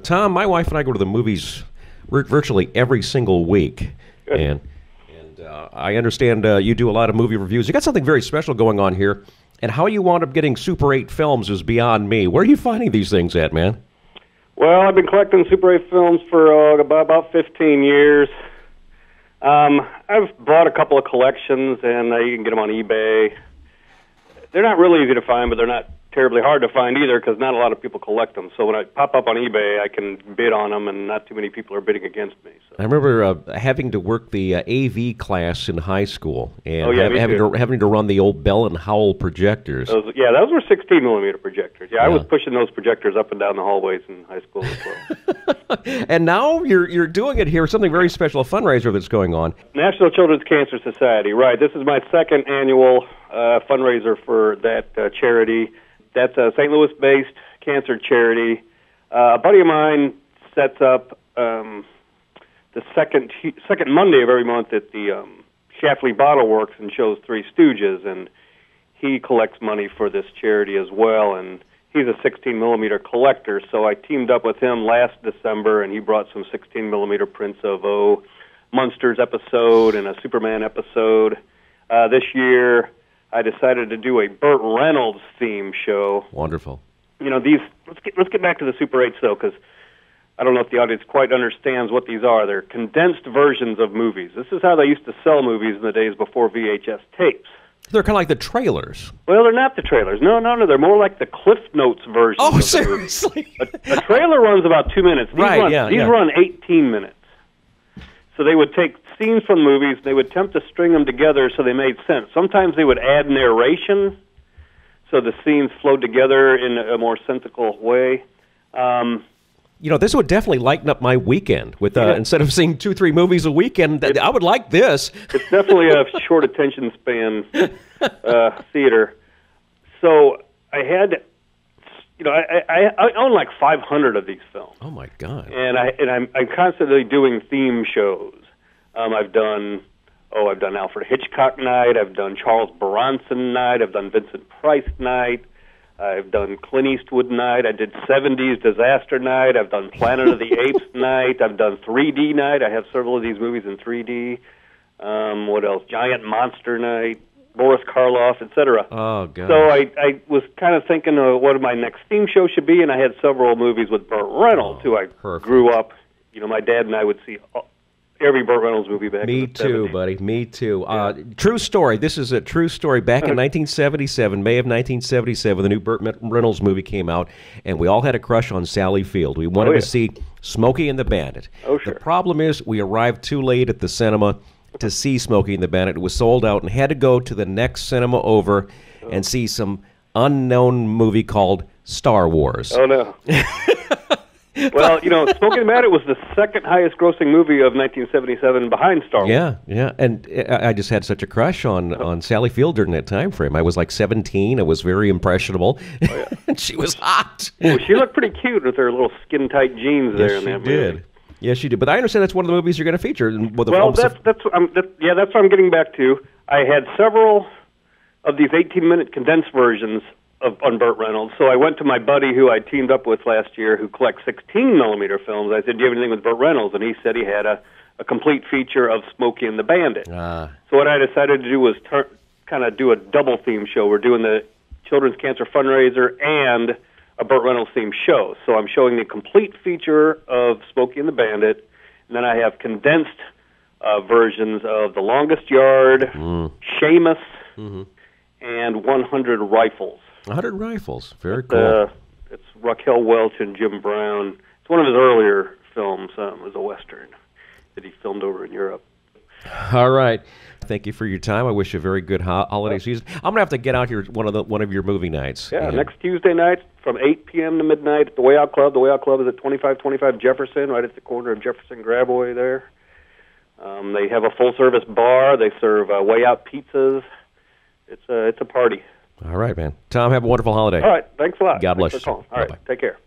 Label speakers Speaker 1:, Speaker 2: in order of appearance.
Speaker 1: Tom, my wife and I go to the movies virtually every single week,
Speaker 2: Good.
Speaker 1: and I understand you do a lot of movie reviews. You got something very special going on here, and how you wound up getting Super 8 films is beyond me. Where are you finding these things at, man?
Speaker 2: Well, I've been collecting Super 8 films for about 15 years. I've bought a couple of collections, and you can get them on eBay. They're not really easy to find, but they're not terribly hard to find either because not a lot of people collect them. So when I pop up on eBay, I can bid on them, and not too many people are bidding against me. So.
Speaker 1: I remember having to work the AV class in high school, and having to run the old Bell and Howell projectors.
Speaker 2: Those were 16-millimeter projectors. Yeah, I was pushing those projectors up and down the hallways in high school as well.
Speaker 1: And now you're doing it here, something very special, a fundraiser that's going on.
Speaker 2: National Children's Cancer Society, right. This is my second annual fundraiser for that charity. That's a St. Louis-based cancer charity. A buddy of mine sets up the second Monday of every month at the Schlafly Bottle Works and shows Three Stooges, and he collects money for this charity as well, and he's a 16-millimeter collector, so I teamed up with him last December, and he brought some 16-millimeter prints of Munsters episode and a Superman episode. This year, I decided to do a Burt Reynolds theme show.
Speaker 1: Wonderful.
Speaker 2: You know, these. Let's get back to the Super 8s though, because I don't know if the audience quite understands what these are. They're condensed versions of movies. This is how they used to sell movies in the days before VHS tapes.
Speaker 1: They're kind of like the trailers.
Speaker 2: Well, they're not the trailers. No. They're more like the Cliff Notes version.
Speaker 1: Oh, seriously?
Speaker 2: A trailer runs about 2 minutes. These run 18 minutes. So they would take scenes from movies, they would attempt to string them together so they made sense. Sometimes they would add narration so the scenes flowed together in a more sensical way.
Speaker 1: This would definitely lighten up my weekend. With instead of seeing 2-3 movies a weekend, I would like this.
Speaker 2: It's definitely a short attention span theater. So I had, I own like 500 of these films.
Speaker 1: Oh my God!
Speaker 2: And I'm constantly doing theme shows. I've done Alfred Hitchcock night. I've done Charles Bronson night. I've done Vincent Price night. I've done Clint Eastwood night. I did 70s disaster night. I've done Planet of the Apes night. I've done 3D night. I have several of these movies in 3D. What else? Giant Monster night, Boris Karloff, etc.
Speaker 1: Oh, God.
Speaker 2: So I was kind of thinking of what my next theme show should be, and I had several movies with Burt Reynolds, who I grew up. My dad and I would see every Burt Reynolds movie back in the 70s.
Speaker 1: Me too, buddy. Me too. True story. This is a true story. Back in 1977, May of 1977, the new Burt Reynolds movie came out, and we all had a crush on Sally Field. We wanted to see Smokey and the Bandit.
Speaker 2: Oh, sure.
Speaker 1: The problem is we arrived too late at the cinema to see Smokey and the Bandit. It was sold out and had to go to the next cinema over and see some unknown movie called Star Wars.
Speaker 2: Oh, no. Well, Smokey and the Bandit was the second highest grossing movie of 1977 behind Star Wars.
Speaker 1: Yeah. And I just had such a crush on Sally Field during that time frame. I was like 17. I was very impressionable. Oh, yeah. And she was hot.
Speaker 2: Well, she looked pretty cute with her little skin-tight jeans there in that movie.
Speaker 1: Did. Yes, she did. But I understand that's one of the movies you're going to feature.
Speaker 2: That's what I'm getting back to. I had several of these 18-minute condensed versions on Burt Reynolds. So I went to my buddy who I teamed up with last year who collects 16-millimeter films. I said, do you have anything with Burt Reynolds? And he said he had a complete feature of Smokey and the Bandit. So what I decided to do was kind of do a double theme show. We're doing the Children's Cancer Fundraiser and a Burt Reynolds themed show. So I'm showing the complete feature of Smokey and the Bandit, and then I have condensed versions of The Longest Yard, Seamus, and 100 Rifles.
Speaker 1: 100 Rifles. Very cool.
Speaker 2: It's Raquel Welch and Jim Brown. It's one of his earlier films. It was a Western that he filmed over in Europe.
Speaker 1: All right. Thank you for your time. I wish you a very good holiday season. I'm going to have to get out here one of your movie nights.
Speaker 2: Yeah, next Tuesday night from 8 p.m. to midnight at the Way Out Club. The Way Out Club is at 2525 Jefferson, right at the corner of Jefferson Gravois there. They have a full-service bar. They serve Way Out pizzas. It's a party.
Speaker 1: All right, man. Tom, have a wonderful holiday.
Speaker 2: All right. Thanks a lot.
Speaker 1: God bless
Speaker 2: you.
Speaker 1: you.
Speaker 2: All right. Take care.